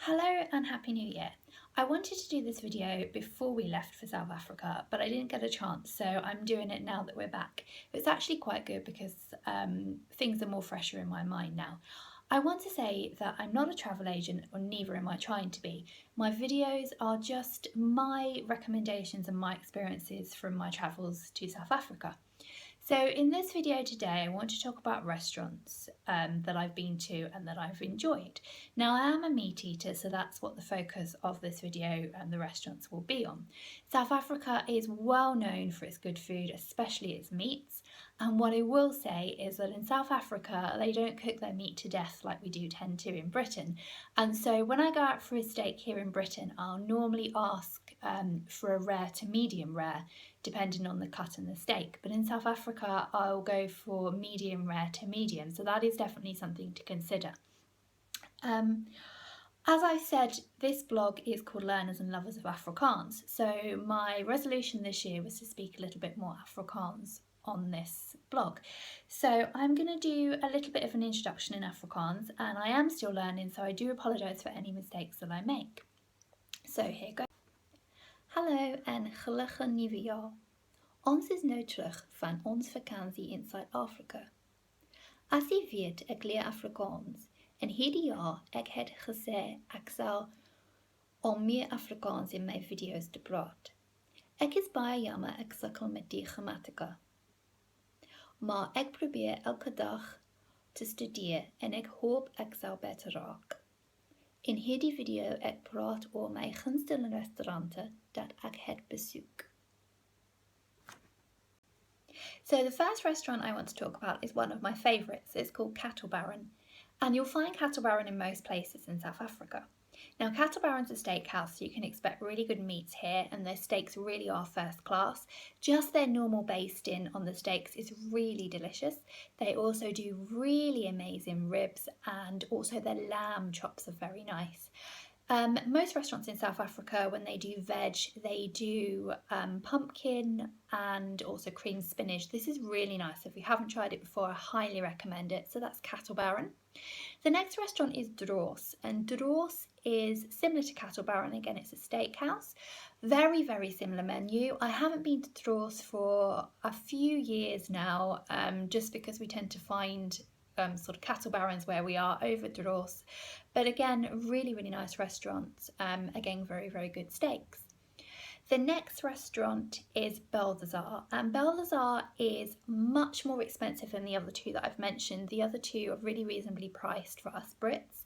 Hello and Happy New Year. I wanted to do this video before we left for South Africa, but I didn't get a chance, so I'm doing it now that we're back. It's actually quite good because things are more fresher in my mind now. I want to say that I'm not a travel agent, or neither am I trying to be. My videos are just my recommendations and my experiences from my travels to South Africa. So in this video today, I want to talk about restaurants that I've been to and that I've enjoyed. Now, I am a meat eater, so that's what the focus of this video and the restaurants will be on. South Africa is well known for its good food, especially its meats. And what I will say is that in South Africa, they don't cook their meat to death like we do tend to in Britain. And so when I go out for a steak here in Britain, I'll normally ask for a rare to medium rare, depending on the cut and the steak. But in South Africa, I'll go for medium rare to medium. So that is definitely something to consider. As I said, this blog is called Learners and Lovers of Afrikaans. So my resolution this year was to speak a little bit more Afrikaans on this blog. So I'm going to do a little bit of an introduction in Afrikaans, and I am still learning, so I do apologise for any mistakes that I make. So here goes. Hallo en gelukkige nuwe jaar. Ons is nou terug van ons vakansie in Suid-Afrika. As jy weet, ek leer Afrikaans en hierdie jaar ek het gesê ek sal om meer Afrikaans in my video's te praat. Ek is baie jammer ek sukkel met die grammatika. Maar ek probeer elke dag te studeer en ek hoop ek sal beter raak. In hierdie video ek praat oor my gunsteling restaurante dat ek het besoek. So the first restaurant I want to talk about is one of my favourites. It's called Cattle Baron, and you'll find Cattle Baron in most places in South Africa. Now, Cattle Baron's a steakhouse, so you can expect really good meats here, and their steaks really are first class. Just their normal basting on the steaks is really delicious. They also do really amazing ribs, and also their lamb chops are very nice. Most restaurants in South Africa, when they do veg, they do pumpkin and also cream spinach. This is really nice. If you haven't tried it before, I highly recommend it. So that's Cattle Baron. The next restaurant is Droos, and Droos is similar to Cattle Baron. Again, it's a steakhouse. Very, very similar menu. I haven't been to Droos for a few years now, just because we tend to find sort of Cattle Barons where we are over Droos. But again, really, really nice restaurants. Again, very, very good steaks. The next restaurant is Balthazar, and Balthazar is much more expensive than the other two that I've mentioned. The other two are really reasonably priced for us Brits.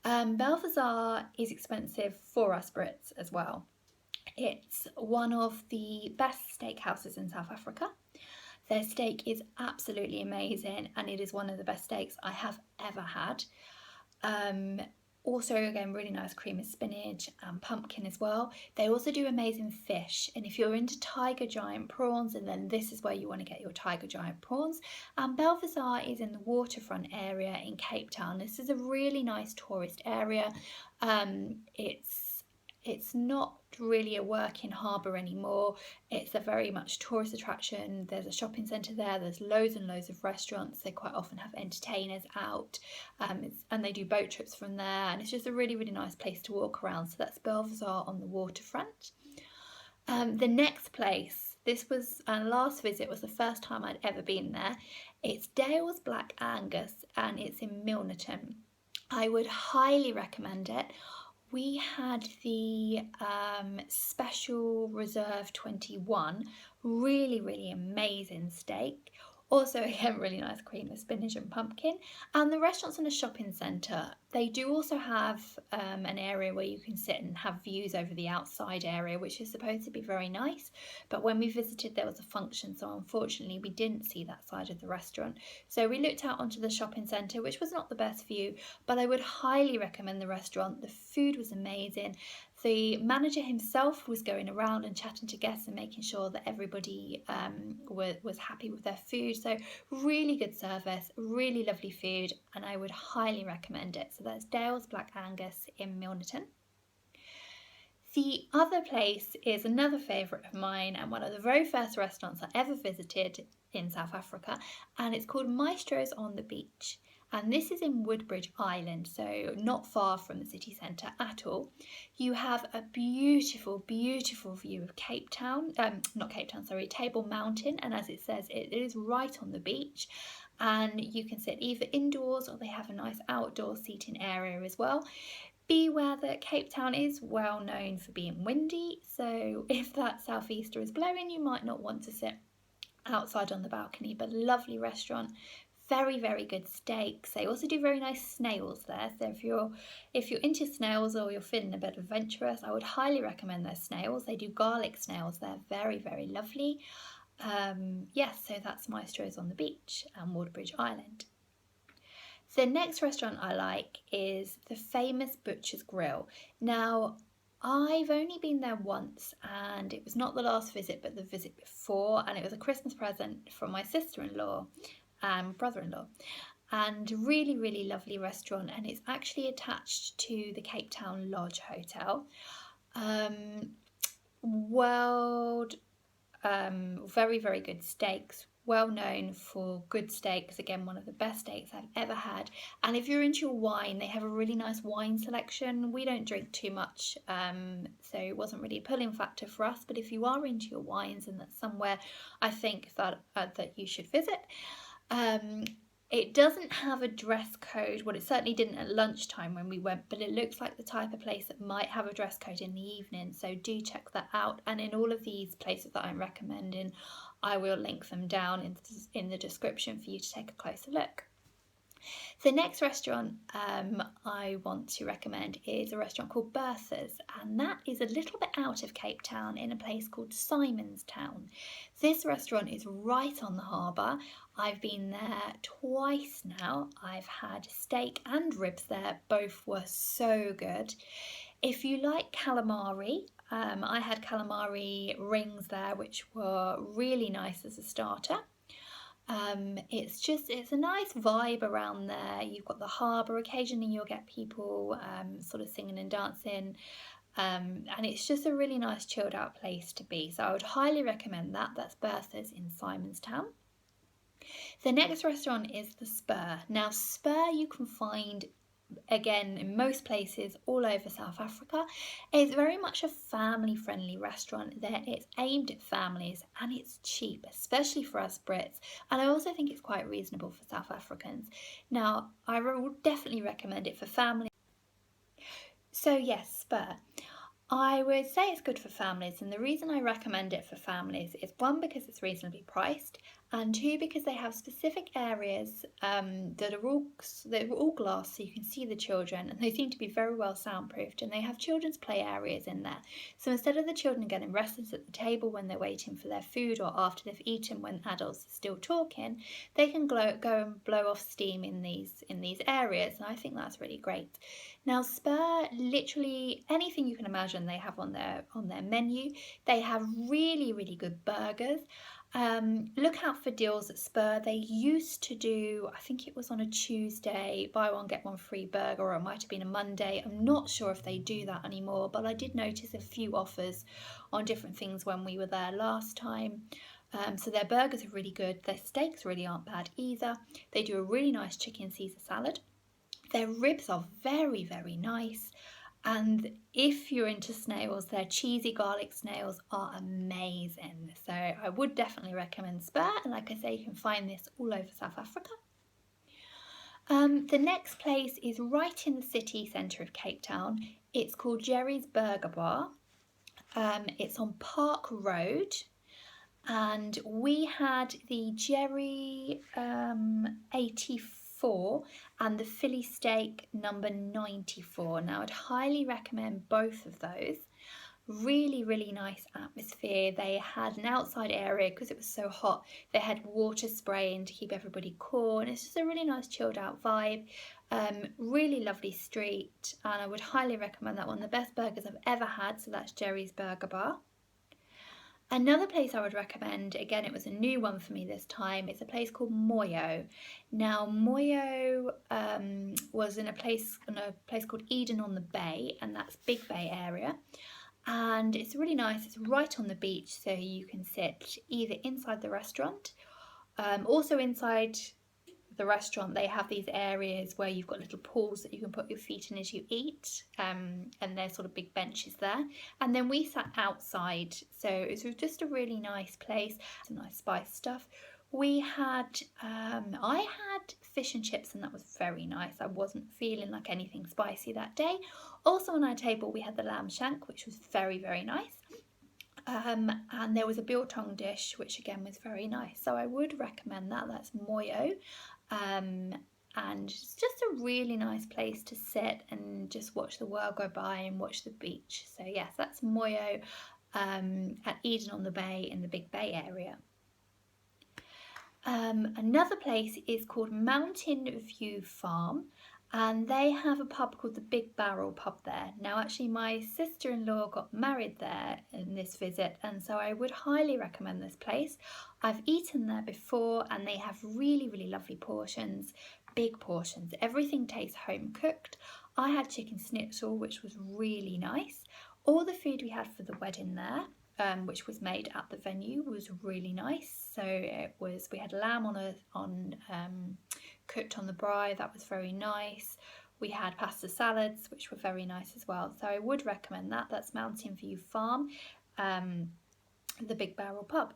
Balthazar is expensive for us Brits as well. It's one of the best steakhouses in South Africa. Their steak is absolutely amazing, and it is one of the best steaks I have ever had. Also, again, really nice cream of spinach and pumpkin as well. They also do amazing fish, and if you're into tiger giant prawns, and then this is where you want to get your tiger giant prawns. And Balthazar is in the waterfront area in Cape Town. This is a really nice tourist area. It's not really a working harbour anymore. It's a very much tourist attraction. There's a shopping centre there. There's loads and loads of restaurants. They quite often have entertainers out, and they do boat trips from there. And it's just a really, really nice place to walk around. So that's Balthazar on the waterfront. The next place, this was last visit was the first time I'd ever been there. It's Dale's Black Angus, and it's in Milnerton. I would highly recommend it. We had the Special Reserve 21, really, really amazing steak. Also, again, really nice cream of spinach and pumpkin. And the restaurant's in a shopping centre. They do also have an area where you can sit and have views over the outside area, which is supposed to be very nice. But when we visited, there was a function, so unfortunately we didn't see that side of the restaurant. So we looked out onto the shopping centre, which was not the best view, but I would highly recommend the restaurant. The food was amazing. The manager himself was going around and chatting to guests and making sure that everybody was happy with their food. So really good service, really lovely food, and I would highly recommend it. So that's Dale's Black Angus in Milnerton. The other place is another favourite of mine and one of the very first restaurants I ever visited in South Africa, and it's called Maestro's on the Beach. and this is in Woodbridge Island, so not far from the city centre at all. You have a beautiful, beautiful view of Cape Town, not Cape Town, sorry, Table Mountain, and as it says, it is right on the beach, and you can sit either indoors or they have a nice outdoor seating area as well. Beware that Cape Town is well known for being windy, so if that southeaster is blowing, you might not want to sit outside on the balcony, but lovely restaurant, very, very good steaks. They also do very nice snails there, so if you're into snails or you're feeling a bit adventurous, I would highly recommend their snails. They do garlic snails, they're very, very lovely. Yes, so that's Maestro's on the beach and Woodbridge Island. The next restaurant I like is the famous Butcher's Grill. Now, I've only been there once, and it was not the last visit but the visit before, and it was a Christmas present from my sister-in-law and brother-in-law, and really, really lovely restaurant, and it's actually attached to the Cape Town Lodge Hotel. Very, very good steaks, well known for good steaks, again one of the best steaks I've ever had. And if you're into your wine, they have a really nice wine selection. We don't drink too much, so it wasn't really a pulling factor for us, but if you are into your wines, and that's somewhere I think that you should visit. It doesn't have a dress code. Well, it certainly didn't at lunchtime when we went, but it looks like the type of place that might have a dress code in the evening, so do check that out. And in all of these places that I'm recommending, I will link them down in the description for you to take a closer look. The next restaurant I want to recommend is a restaurant called Bertha's, and that is a little bit out of Cape Town in a place called Simon's Town. This restaurant is right on the harbour. I've been there twice now. I've had steak and ribs there. Both were so good. If you like calamari, I had calamari rings there, which were really nice as a starter. It's a nice vibe around there. You've got the harbour. Occasionally you'll get people sort of singing and dancing, and it's just a really nice chilled out place to be. So I would highly recommend that. That's Bertha's in Simon's Town. The next restaurant is the Spur. Now, Spur you can find again in most places all over South Africa. It's very much a family friendly restaurant. There it's aimed at families, and it's cheap, especially for us Brits, and I also think it's quite reasonable for South Africans. Now, I would definitely recommend it for families. So yes, Spur, I would say it's good for families, and the reason I recommend it for families is one, because it's reasonably priced, and two, because they have specific areas that are all glass, so you can see the children, and they seem to be very well soundproofed, and they have children's play areas in there. So instead of the children getting restless at the table when they're waiting for their food, or after they've eaten when adults are still talking, they can go and blow off steam in these areas, and I think that's really great. Now, Spur, literally anything you can imagine they have on their menu. They have really, really good burgers. Look out for deals at Spur. They used to do, I think it was on a Tuesday, buy one get one free burger, or it might have been a Monday. I'm not sure if they do that anymore, but I did notice a few offers on different things when we were there last time. So their burgers are really good. Their steaks really aren't bad either. They do a really nice chicken Caesar salad. Their ribs are very, very nice. And if you're into snails, their cheesy garlic snails are amazing. So I would definitely recommend Spur. And like I say, you can find this all over South Africa. The next place is right in the city centre of Cape Town. It's called Jerry's Burger Bar. It's on Park Road. And we had the Jerry 84 and the Philly steak number 94. Now, I'd highly recommend both of those. Really, really nice atmosphere. They had an outside area because it was so hot. They had water spraying to keep everybody cool, and it's just a really nice chilled out vibe. Really lovely street, and I would highly recommend that one. The best burgers I've ever had, so that's Jerry's Burger Bar. Another place I would recommend, again it was a new one for me this time, it's a place called Moyo. Now Moyo was in a place called Eden on the Bay, and that's Big Bay area. And it's really nice, it's right on the beach, so you can sit either inside the restaurant, also inside the restaurant, they have these areas where you've got little pools that you can put your feet in as you eat, and there's sort of big benches there. And then we sat outside, so it was just a really nice place, some nice spice stuff. We had, I had fish and chips, and that was very nice. I wasn't feeling like anything spicy that day. Also on our table we had the lamb shank, which was very, very nice. And there was a biltong dish, which again was very nice. So I would recommend that. That's Moyo. And it's just a really nice place to sit and just watch the world go by and watch the beach. So yes, that's Moyo at Eden-on-the-Bay in the Big Bay area. Another place is called Mountain View Farm, and they have a pub called the Big Barrel Pub there. Now actually my sister-in-law got married there in this visit, and so I would highly recommend this place. I've eaten there before, and they have really, really lovely portions, big portions. Everything tastes home cooked. I had chicken schnitzel, which was really nice. All the food we had for the wedding there, which was made at the venue, was really nice. So we had lamb cooked on the braai. That was very nice. We had pasta salads, which were very nice as well. So I would recommend that. That's Mountain View Farm, the Big Barrel Pub.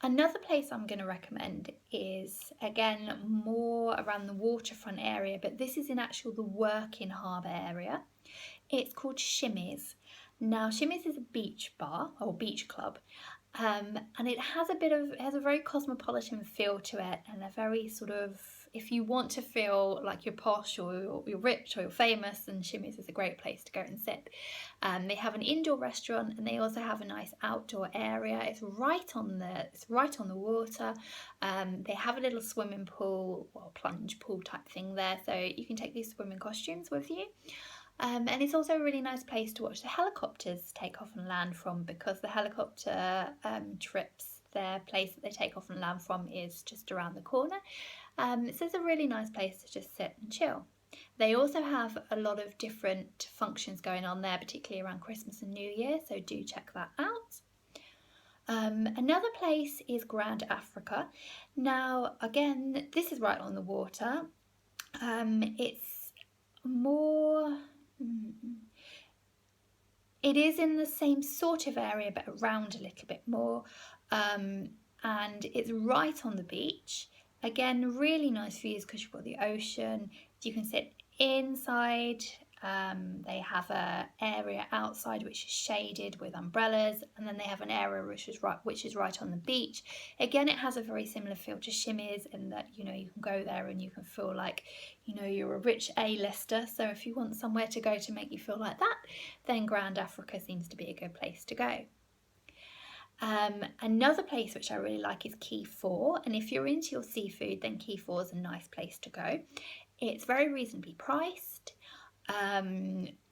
Another place I'm going to recommend is, again, more around the waterfront area, but this is in actual the working harbour area. It's called Shimmies. Now, Shimmies is a beach bar or beach club, and it has a very cosmopolitan feel to it, and a very sort of, if you want to feel like you're posh or you're rich or you're famous, then Shimmies is a great place to go and sit. They have an indoor restaurant, and they also have a nice outdoor area. It's right on the water. They have a little swimming pool, or plunge pool type thing there, so you can take these swimming costumes with you. And it's also a really nice place to watch the helicopters take off and land from, because the helicopter trips, their place that they take off and land from is just around the corner. So it's a really nice place to just sit and chill. They also have a lot of different functions going on there, particularly around Christmas and New Year, so do check that out. Another place is Grand Africa. Now, again, this is right on the water. It's more... It is in the same sort of area, but around a little bit more, and it's right on the beach. Again, really nice views because you've got the ocean. You can sit inside. They have an area outside which is shaded with umbrellas, and then they have an area which is right on the beach. Again, it has a very similar feel to Shimmies in that, you know, you can go there and you can feel like, you know, you're a rich A-lister. So if you want somewhere to go to make you feel like that, then Grand Africa seems to be a good place to go. Another place which I really like is Quay 4, and if you're into your seafood, then Quay 4 is a nice place to go. It's very reasonably priced.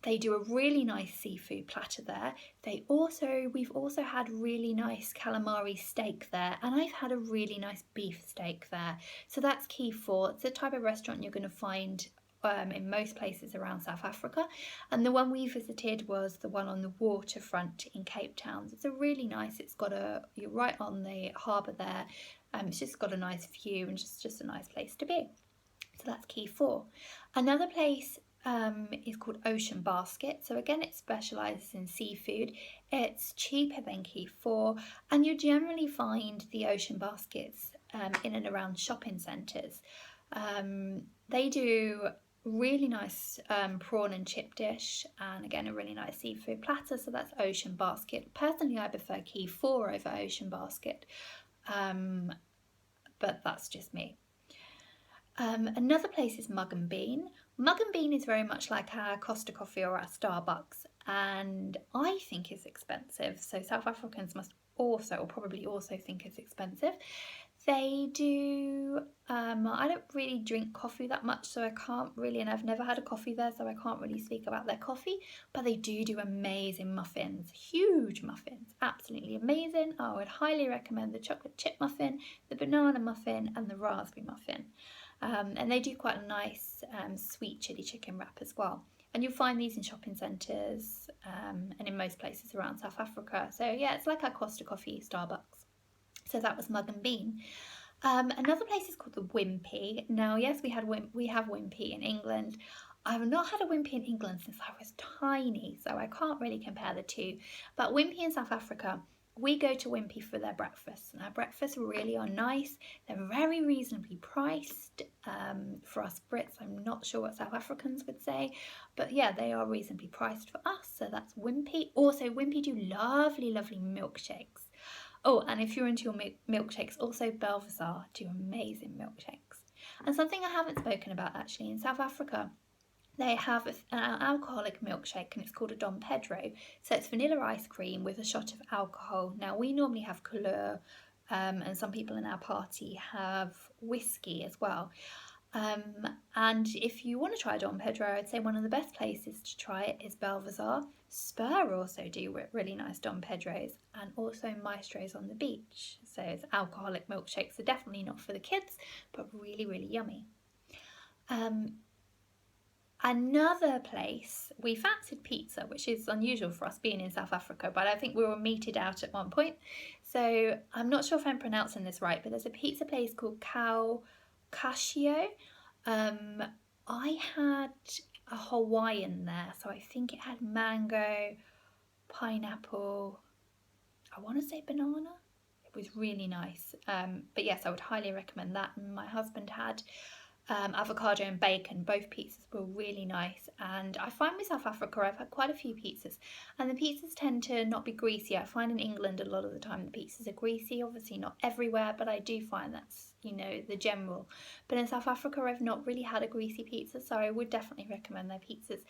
They do a really nice seafood platter there. We've also had really nice calamari steak there, and I've had a really nice beef steak there. So that's Quay 4. It's the type of restaurant you're going to find in most places around South Africa, and the one we visited was the one on the waterfront in Cape Town. It's a really nice, you're right on the harbour there. It's just got a nice view and just a nice place to be. So that's Quay 4. Another place is called Ocean Basket. So again, it specialises in seafood. It's cheaper than Quay 4, and you generally find the Ocean Baskets in and around shopping centres. They do really nice prawn and chip dish, and again a really nice seafood platter. So that's Ocean Basket. Personally, I prefer Quay 4 over Ocean Basket, but that's just me. Another place is Mug and Bean. Mug and Bean is very much like our Costa Coffee or our Starbucks, and I think it's expensive. So South Africans must also, or probably also, think it's expensive. They do, I don't really drink coffee that much, so I can't really, and I've never had a coffee there, so I can't really speak about their coffee, but they do amazing muffins, huge muffins, absolutely amazing. I would highly recommend the chocolate chip muffin, the banana muffin, and the raspberry muffin. And they do quite a nice sweet chili chicken wrap as well. And you'll find these in shopping centres and in most places around South Africa. So yeah, it's like our Costa Coffee, Starbucks. So that was Mug and Bean. Another place is called the Wimpy. Now, yes, we have Wimpy in England. I've not had a Wimpy in England since I was tiny, so I can't really compare the two. But Wimpy in South Africa, we go to Wimpy for their breakfasts, and our breakfasts really are nice. They're very reasonably priced. For us Brits, I'm not sure what South Africans would say, but yeah, they are reasonably priced for us, so that's Wimpy. Also, Wimpy do lovely, lovely milkshakes. Oh, and if you're into your milkshakes, also Belvazar do amazing milkshakes. And something I haven't spoken about actually, in South Africa, they have an alcoholic milkshake and it's called a Don Pedro. So it's vanilla ice cream with a shot of alcohol. Now we normally have couleur, and some people in our party have whiskey as well. And if you want to try Don Pedro, I'd say one of the best places to try it is Belvazar. Spur also do really nice Don Pedros, and also Maestro's on the beach. So it's alcoholic milkshakes, so definitely not for the kids, but really, really yummy. Another place, we fancied pizza, which is unusual for us being in South Africa, but I think we were meted out at one point. So I'm not sure if I'm pronouncing this right, but there's a pizza place called Casio. I had a Hawaiian there, so I think it had mango, pineapple, I want to say banana. It was really nice. But yes, I would highly recommend that. My husband had avocado and bacon. Both pizzas were really nice, and I find with South Africa I've had quite a few pizzas, and the pizzas tend to not be greasy. I find in England a lot of the time the pizzas are greasy, obviously not everywhere, but I do find that's, you know, the general. But in South Africa I've not really had a greasy pizza, so I would definitely recommend their pizzas.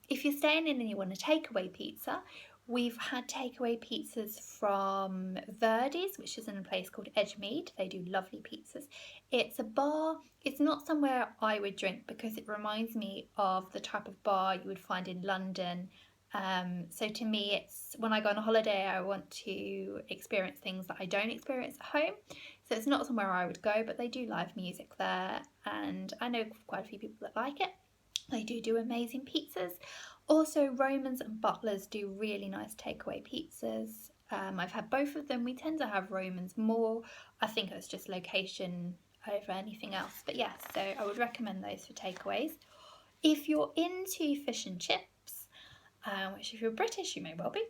If you're staying in and you want a takeaway pizza, we've had takeaway pizzas from Verdi's, which is in a place called Edgemead. They do lovely pizzas. It's a bar. It's not somewhere I would drink because it reminds me of the type of bar you would find in London. So to me, it's when I go on a holiday, I want to experience things that I don't experience at home. So it's not somewhere I would go, but they do live music there, and I know quite a few people that like it. They do amazing pizzas. Also, Romans and Butlers do really nice takeaway pizzas. I've had both of them. We tend to have Romans more. I think it's just location over anything else. But yes, so I would recommend those for takeaways. If you're into fish and chips, which if you're British you may well be,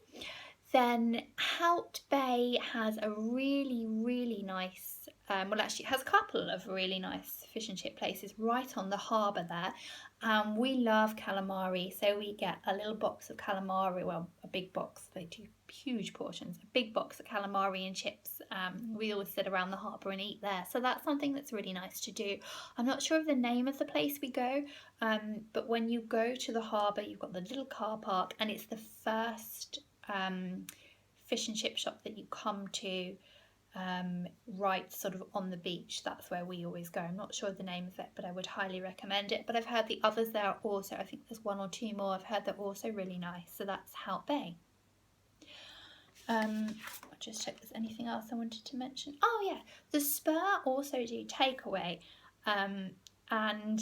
then Hout Bay has a really, really nice, well actually it has a couple of really nice fish and chip places right on the harbour there. We love calamari, so we get a little box of calamari, well a big box, they do huge portions, a big box of calamari and chips. We always sit around the harbour and eat there, so that's something that's really nice to do. I'm not sure of the name of the place we go, but when you go to the harbour you've got the little car park, and it's the first fish and chip shop that you come to, right sort of on the beach. That's where we always go. I'm not sure of the name of it, but I would highly recommend it. But I've heard the others there also, I think there's one or two more, I've heard they're also really nice. So that's Hout Bay. I'll just check if there's anything else I wanted to mention. Oh yeah, the Spur also do takeaway, and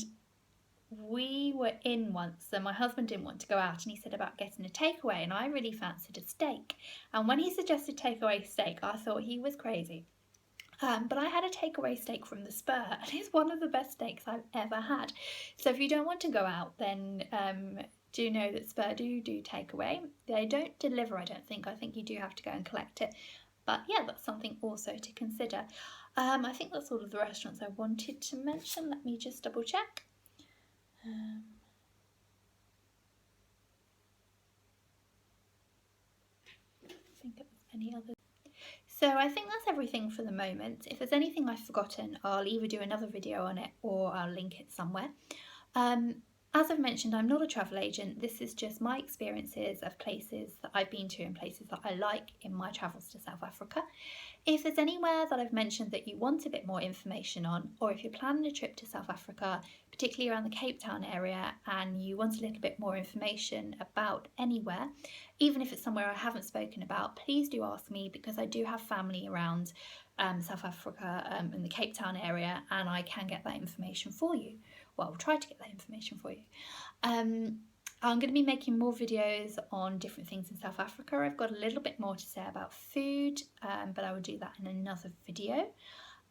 we were in once, and my husband didn't want to go out, and he said about getting a takeaway, and I really fancied a steak. And when he suggested takeaway steak, I thought he was crazy. But I had a takeaway steak from the Spur, and it's one of the best steaks I've ever had. So if you don't want to go out, then do know that Spur do takeaway. They don't deliver, I don't think. I think you do have to go and collect it. But yeah, that's something also to consider. I think that's all of the restaurants I wanted to mention. Let me just double check. Think of any other. So I think that's everything for the moment. If there's anything I've forgotten, I'll either do another video on it or I'll link it somewhere. As I've mentioned, I'm not a travel agent. This is just my experiences of places that I've been to and places that I like in my travels to South Africa. If there's anywhere that I've mentioned that you want a bit more information on, or if you're planning a trip to South Africa, particularly around the Cape Town area, and you want a little bit more information about anywhere, even if it's somewhere I haven't spoken about, please do ask me, because I do have family around South Africa in the Cape Town area, and I can get that information for you. Well, I'll try to get that information for you. I'm going to be making more videos on different things in South Africa. I've got a little bit more to say about food, but I will do that in another video.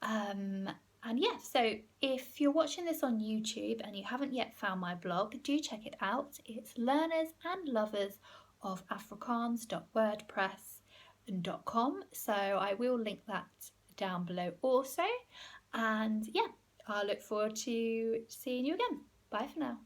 And yeah, so if you're watching this on YouTube and you haven't yet found my blog, do check it out. It's learners and lovers of Afrikaans.wordpress.com. So I will link that down below also. And yeah, I look forward to seeing you again. Bye for now.